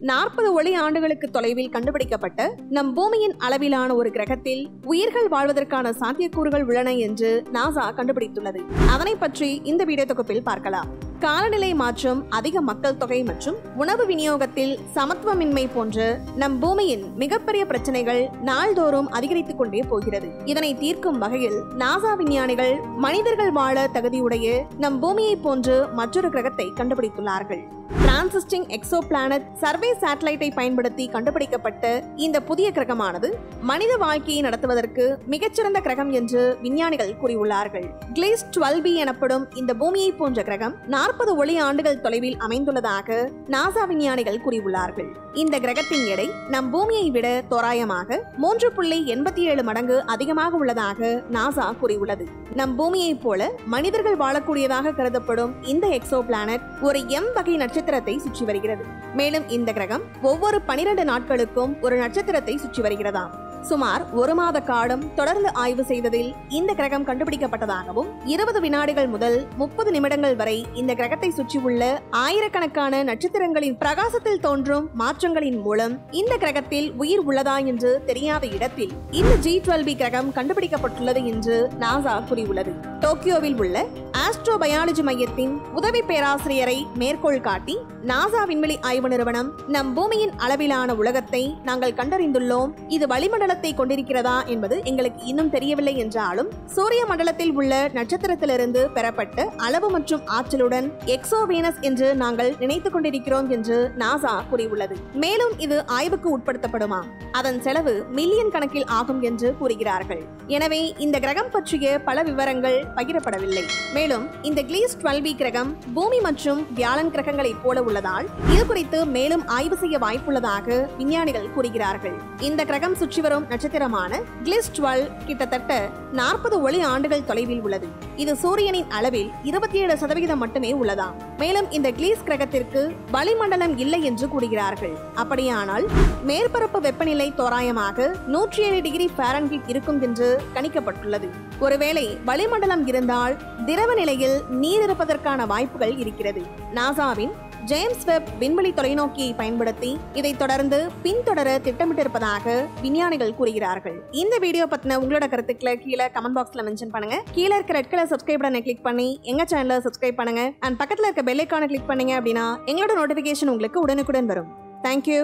40 ஒளி ஆண்டுகளுக்கு தொலைவில் கண்டுபிடிக்கப்பட்ட நம் பூமியின் அளவிலான ஒரு கிரகத்தில் உயிர்கள் வாழ்வதற்கான சாத்தியக்கூறுகள் உள்ளன என்று நாசா கண்டுபிடித்துள்ளது. அதனை பற்றி இந்த வீடியோ தொகுப்பில் பார்க்கலாம். காலநிலை மாற்றம், அதிக மக்கள் தொகை மற்றும் உணவு விநியோகத்தில் சமத்துவமின்மை போன்ற நம் பூமியின் மிகப்பெரிய பிரச்சனைகள் நாள்தோறும் அதிகரித்துக் கொண்டே போகிறது. இதனை தீர்க்கும் வகையில் நாசா விஞ்ஞானிகள் மனிதர்கள் வாழ தகுதியுடைய நம் பூமியை போன்று மற்றொரு கிரகத்தை கண்டுபிடித்துள்ளார்கள். டிரான்சிஸ்டிங் எக்ஸோ பிளானட் சர்வே சேட்டலைட்டை பயன்படுத்தி கண்டுபிடிக்கப்பட்ட இந்த புதிய கிரகமானது மனித வாழ்க்கையை நடத்துவதற்கு மிகச்சிறந்த கிரகம் என்று விஞ்ஞானிகள் கூறியுள்ளார்கள். கிளீஸ் 12b எனப்படும் இந்த பூமியை போன்ற கிரகம் 40 ஒளி ஆண்டுகள் தொலைவில் அமைந்துள்ளதாக நாசா விஞ்ஞானிகள் கூறியுள்ளார்கள். இந்த கிரகத்தின் எடை நம் பூமியை விட தோராயமாக 3.87 மடங்கு அதிகமாக உள்ளதாக நாசா கூறியுள்ளது. நம் பூமியை போல மனிதர்கள் வாழக்கூடியதாக கருதப்படும் இந்த எக்ஸோ பிளானட் ஒரு M வகை நட்சத்திரத்தை சுற்றி வருகிறது. மேலும் இந்த கிரகம் ஒவ்வொரு 12 நாட்களுக்கும் ஒரு நட்சத்திரத்தை சுற்றி வருகிறதாம். சுமார் 1 மாத காலம் தொடர்ந்து ஆய்வு செய்ததில் இந்த கிரகம் கண்டுபிடிக்கப்பட்டதாகவும் 20 வினாடிகள் முதல் 30 நிமிடங்கள் வரை இந்த கிரகத்தை சுற்றியுள்ள ஆயிரக்கணக்கான நட்சத்திரங்களின் பிரகாசத்தில் தோன்றும் மாற்றங்களின் மூலம் இந்த கிரகத்தில் உயிர் உள்ளதா என்று தெரியாத இடத்தில் இந்த G12b கிரகம் கண்டுபிடிக்கப்பட்டுள்ளது என்று நாசா கூறியுள்ளது. டோக்கியோவில் உள்ள ஆஸ்ட்ரோபயாலஜி மையத்தின் உதவி பேராசிரியரை மேற்கோள் காட்டி நாசா விண்வெளி ஆய்வு நிறுவனம், நம் பூமியின் அளவிலான உலகத்தை நாங்கள் கண்டறிந்துள்ளோம். இது வளிமண்டலத்தை கொண்டிருக்கிறதா என்பது எங்களுக்கு இன்னும் தெரியவில்லை என்றாலும் சூரிய மண்டலத்தில் உள்ள நட்சத்திரத்திலிருந்து பெறப்பட்ட அளவு மற்றும் ஆற்றலுடன் எக்ஸோவீனஸ் என்று நாங்கள் நினைத்துக் கொண்டிருக்கிறோம் என்று நாசா கூறியுள்ளது. மேலும் இது ஆய்வுக்கு உட்படுத்தப்படுமாம். அதன் செலவு மில்லியன் கணக்கில் ஆகும் என்று கூறுகிறார்கள். எனவே இந்த கிரகம் பற்றிய பல விவரங்கள் பகிரப்படவில்லை. மேலும் இந்த கிளீஸ் 12b கிரகம் பூமி மற்றும் வியாழன் கிரகங்களைப் போல உள்ளதால் இது குறித்து மேலும் ஆய்வு செய்ய வாய்ப்புள்ளதாக விஞ்ஞானிகள் கூறுகிறார்கள். இந்த கிரகம் சுற்றி வரும் நட்சத்திரமான கிளீஸ் 12 கிட்டத்தட்ட 40 ஒளி ஆண்டுகள் தொலைவில் உள்ளது. இது சூரியனின் அளவில் 27% மட்டுமே உள்ளதாம். மேலும் இந்த கிளீஸ் கிரகத்திற்கு வளிமண்டலம் இல்லை என்று கூறுகிறார்கள். அப்படியானால் மேற்பரப்பு வெப்பநிலை தோராயமாக 107 டிகிரி ஃபாரன்ஹீட் இருக்கும் என்று கணிக்கப்பட்டுள்ளது. ஒருவேளை வளிமண்டலம் இருந்தால் திரவ நிலையில் நீர் இருப்பதற்கான வாய்ப்புகள் இருக்கிறது. நாசாவின் ஜேம்ஸ் வெப் விண்வெளி தொலைநோக்கியை பயன்படுத்தி இதை தொடர்ந்து பின்தொடர திட்டமிட்டிருப்பதாக விஞ்ஞானிகள் கூறுகிறார்கள். இந்த வீடியோ பத்தின உங்களோட கருத்துக்களை கீழே கமெண்ட் பாக்ஸ்ல மென்ஷன் பண்ணுங்க. கீழே இருக்க ரெட் கலர் சப்ஸ்கிரைப் பட்டனை கிளிக் பண்ணி எங்க சேனலை சப்ஸ்கிரைப் பண்ணுங்க. அண்ட் பக்கத்துல இருக்க பெல் ஐகானை கிளிக் பண்ணீங்க அப்படின்னா எங்களோட நோட்டிபிகேஷன் உங்களுக்கு உடனுக்குடன் வரும். தேங்க்யூ.